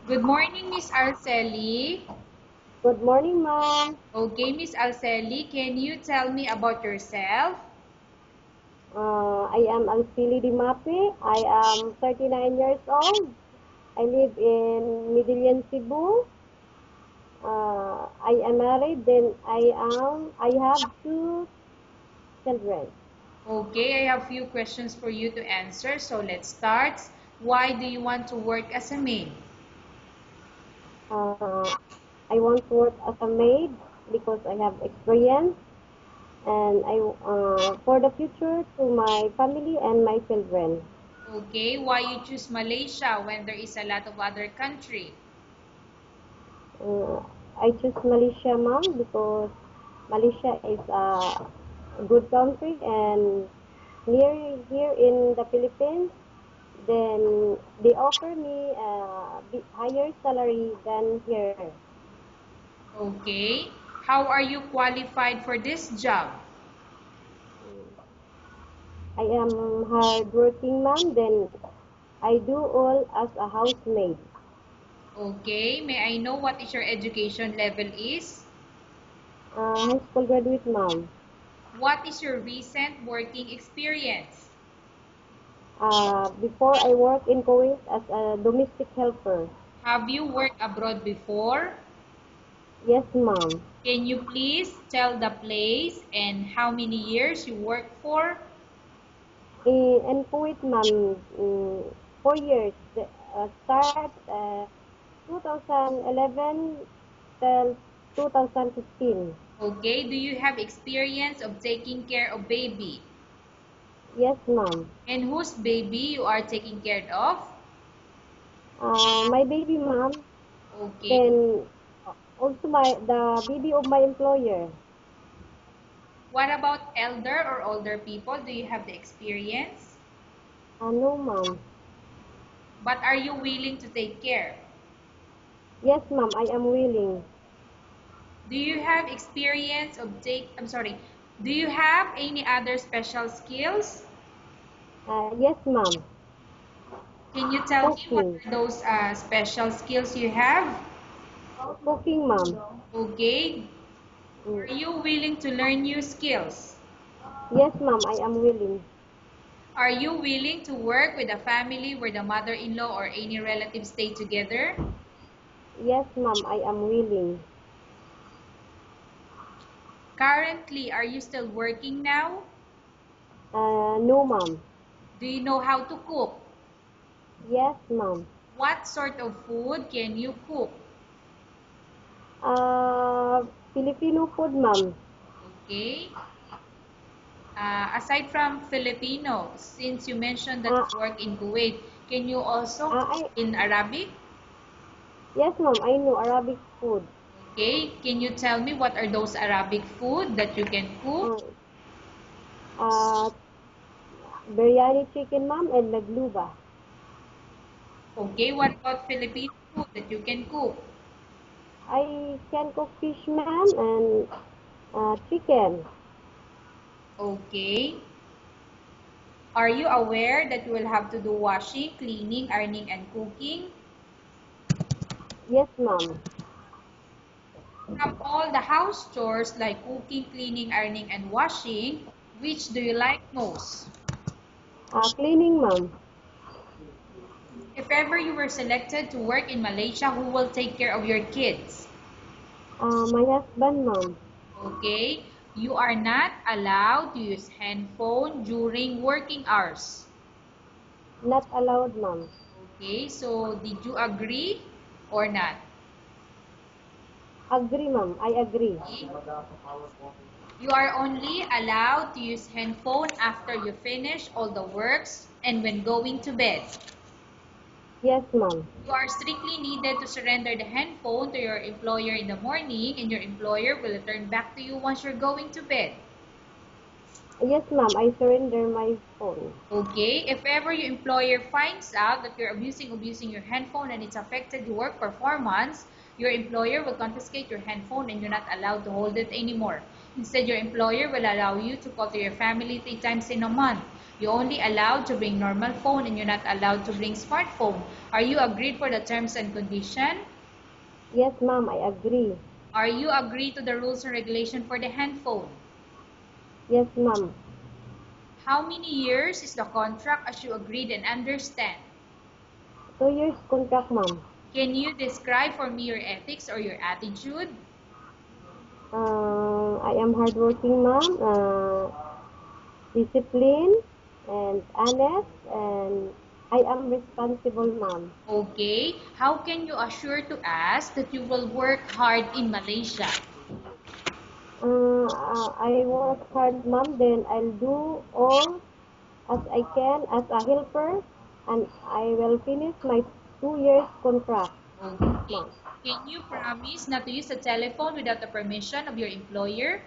Good morning, Miss Arceli. Good morning, ma'am. Okay, Miss Arceli, can you tell me about yourself? I am Alcili Dimape. I am 39 years old. I live in Midillion, Cebu. I am married. I have two children. Okay, I have few questions for you to answer, so let's start. Why do you want to work as a maid? Uh, I want to work as a maid because I have experience and I for the future to my family and my children. Okay, why you choose Malaysia when there is a lot of other country? Uh, I choose Malaysia, ma'am, because Malaysia is a good country and near here in the Philippines, then they offer me a higher salary than here. Okay, how are you qualified for this job? I am hardworking, ma'am. Then I do all as a housemaid. Okay, may I know what is your education level is? High school graduate, ma'am. What is your recent working experience? Before I work in Kuwait as a domestic helper. Have you worked abroad before? Yes, ma'am. Can you please tell the place and how many years you worked for? In Kuwait, ma'am, 4 years. Start 2011 till 2015. Okay, do you have experience of taking care of baby? Yes, ma'am. And whose baby you are taking care of? My baby, ma'am. Okay. Then also the baby of my employer. What about elder or older people? Do you have the experience? No, ma'am. But are you willing to take care? Yes, ma'am. I am willing. Do you have experience of I'm sorry. Do you have any other special skills? Yes, ma'am. Can you tell me what Cooking. are those special skills you have? Cooking, ma'am. Okay. Mm. Are you willing to learn new skills? Yes, ma'am. I am willing. Are you willing to work with a family where the mother-in-law or any relatives stay together? Yes, ma'am. I am willing. Currently, are you still working now? No, ma'am. Do you know how to cook? Yes, ma'am. What sort of food can you cook? Uh, Filipino food, ma'am. Okay. Aside from Filipino, since you mentioned that Uh, you work in Kuwait, can you also cook I in Arabic? Yes, ma'am. I know Arabic food. Okay. Can you tell me what are those Arabic food that you can cook? Uh, uh, Biryani chicken, ma'am, and magluba. Okay. What about Filipino food that you can cook? I can cook fish, ma'am, and chicken. Okay. Are you aware that you will have to do washing, cleaning, ironing, and cooking? Yes, ma'am. From all the house chores like cooking, cleaning, ironing, and washing, which do you like most? Cleaning, ma'am. If ever you were selected to work in Malaysia, who will take care of your kids? My husband, ma'am. Okay, you are not allowed to use handphone during working hours. Not allowed, ma'am. Okay, so did you agree or not? Agree, ma'am. I agree. Okay. You are only allowed to use handphone after you finish all the works and when going to bed. Yes, ma'am. You are strictly needed to surrender the handphone to your employer in the morning and your employer will return back to you once you're going to bed. Yes, ma'am. I surrender my phone. Okay, if ever your employer finds out that you're abusing your handphone and it's affected your work performance, your employer will confiscate your handphone and you're not allowed to hold it anymore. Instead, your employer will allow you to call to your family 3 times in a month. You're only allowed to bring normal phone and you're not allowed to bring smartphone. Are you agreed for the terms and condition? Yes, ma'am, I agree. Are you agreed to the rules and regulation for the handphone? Yes, ma'am. How many years is the contract as you agreed and understand? 2 years contract, ma'am. Can you describe for me your ethics or your attitude? I am hardworking, ma'am. Disciplined and honest, and I am responsible, ma'am. Okay. How can you assure to us that you will work hard in Malaysia? I work hard, ma'am. Then I'll do all as I can as a helper, and I will finish my 2 years contract, Okay. ma'am. Can you promise not to use the telephone without the permission of your employer?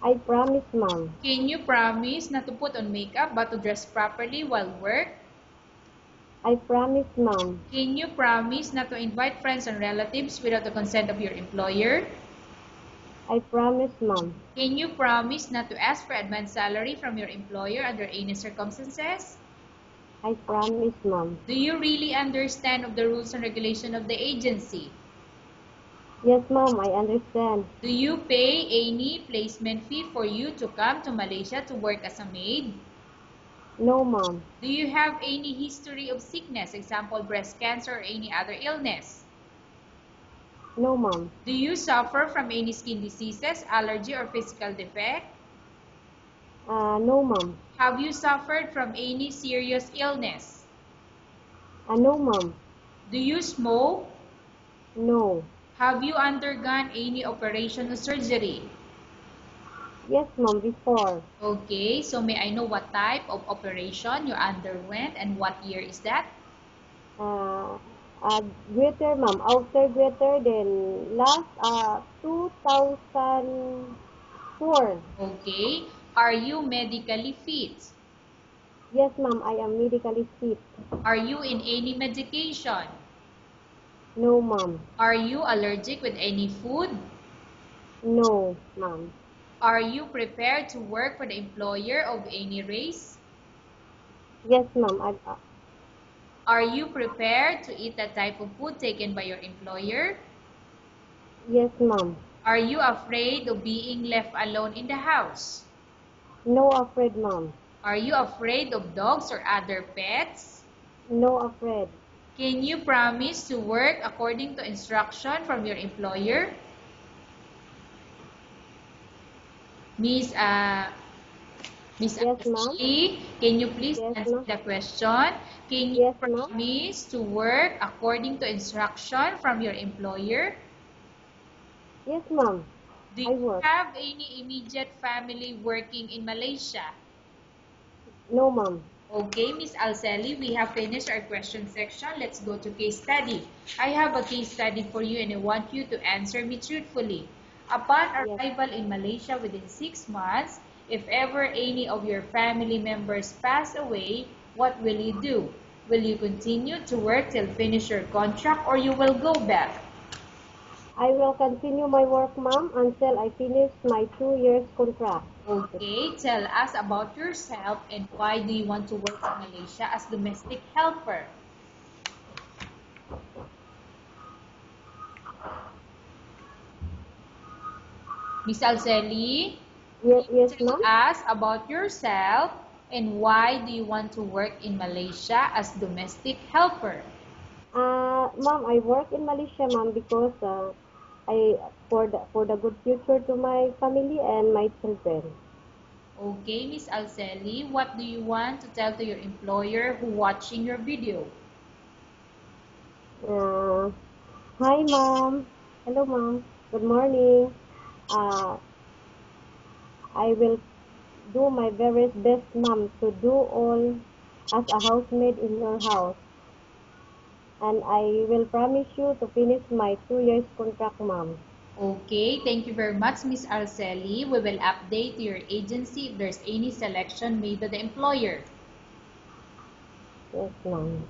I promise, ma'am. Can you promise not to put on makeup but to dress properly while work? I promise, ma'am. Can you promise not to invite friends and relatives without the consent of your employer? I promise, ma'am. Can you promise not to ask for advance salary from your employer under any circumstances? I promise, ma'am. Do you really understand of the rules and regulation of the agency? Yes, ma'am, I understand. Do you pay any placement fee for you to come to Malaysia to work as a maid? No, ma'am. Do you have any history of sickness, example breast cancer or any other illness? No, ma'am. Do you suffer from any skin diseases, allergy or physical defect? No, ma'am. Have you suffered from any serious illness? No, ma'am. Do you smoke? No. Have you undergone any operation or surgery? Yes, ma'am, before. Okay, so may I know what type of operation you underwent and what year is that? Uh, Greater, ma'am. Outer greater, then last, 2004. Okay, are you medically fit? Yes, ma'am, I am medically fit. Are you in any medication? No, ma'am. Are you allergic with any food? No, ma'am. Are you prepared to work for the employer of any race? Yes, ma'am. Are you prepared to eat the type of food taken by your employer? Yes, ma'am. Are you afraid of being left alone in the house? No afraid, ma'am. Are you afraid of dogs or other pets? No afraid. Can you promise to work according to instruction from your employer? Miss Miss Yes, ma'am. Ashley, can you please Yes, answer ma'am. the question? Can you Yes, ma'am. promise to work according to instruction from your employer? Yes, ma'am. Do I you work. have any immediate family working in Malaysia? No, ma'am. Okay, Miss Alceli, we have finished our question section. Let's go to case study. I have a case study for you and I want you to answer me truthfully. Upon Yes. arrival in Malaysia within 6 months, if ever any of your family members pass away, what will you do? Will you continue to work till finish your contract or you will go back? I will continue my work, ma'am, until I finish my 2 years contract. Okay, tell us about yourself and why do you want to work in Malaysia as domestic helper? Miss Alceli, Yes, yes, tell ma'am. us about yourself and why do you want to work in Malaysia as domestic helper? Ma'am, I work in Malaysia, ma'am, because I for the good future to my family and my children. Okay, Miss Alceli, what do you want to tell to your employer who watching your video? Uh, Hi, ma'am. Hello, ma'am. Good morning. Uh, I will do my very best, ma'am, to do all as a housemaid in your house. And I will promise you to finish my 2 years contract, ma'am. Okay, thank you very much, Miss Arceli. We will update your agency if there's any selection made by the employer. Yes, ma'am.